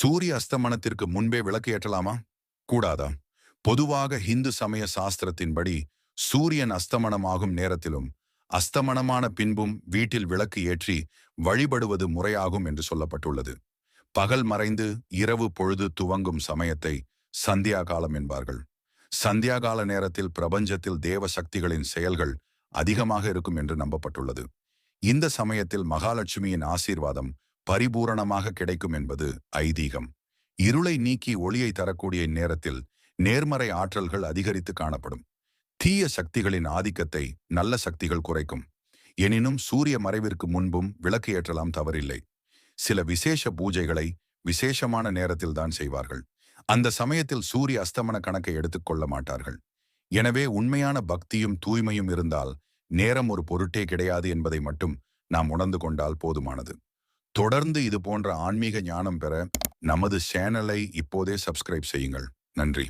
சூரிய அஸ்தமனத்திற்கு முன்பே விளக்கு ஏற்றலாமா? கூடாதா? பொதுவாக இந்து சமய சாஸ்திரத்தின்படி சூரியன் அஸ்தமனமாகும் நேரத்திலும் அஸ்தமனமான பின்பும் வீட்டில் விளக்கு ஏற்றி வழிபடுவது முறையாகும் என்று சொல்லப்பட்டுள்ளது. பகல் மறைந்து இரவு பொழுது துவங்கும் சமயத்தை சந்தியா காலம் என்பார்கள். சந்தியா கால நேரத்தில் பிரபஞ்சத்தில் தேவ சக்திகளின் செயல்கள் அதிகமாக இருக்கும் என்று நம்பப்பட்டுள்ளது. இந்த சமயத்தில் மகாலட்சுமியின் ஆசீர்வாதம் பரிபூரணமாக கிடைக்கும் என்பது ஐதீகம். இருளை நீக்கி ஒளியை தரக்கூடிய இந்நேரத்தில் நேர்மறை ஆற்றல்கள் அதிகரித்து காணப்படும். தீய சக்திகளின் ஆதிக்கத்தை நல்ல சக்திகள் குறைக்கும். எனினும் சூரிய மறைவிற்கு முன்பும் விளக்கு ஏற்றலாம், தவறில்லை. சில விசேஷ பூஜைகளை விசேஷமான நேரத்தில் தான் செய்வார்கள். அந்த சமயத்தில் சூரிய அஸ்தமன கணக்கை எடுத்துக்கொள்ள மாட்டார்கள். எனவே உண்மையான பக்தியும் தூய்மையும் இருந்தால் நேரம் ஒரு பொருட்டே கிடையாது என்பதை மட்டும் நாம் உணர்ந்து கொண்டால் போதுமானது. தொடர்ந்து இது போன்ற ஆன்மீக ஞானம் பெற நமது சேனலை இப்போதே சப்ஸ்கிரைப் செய்யுங்கள். நன்றி.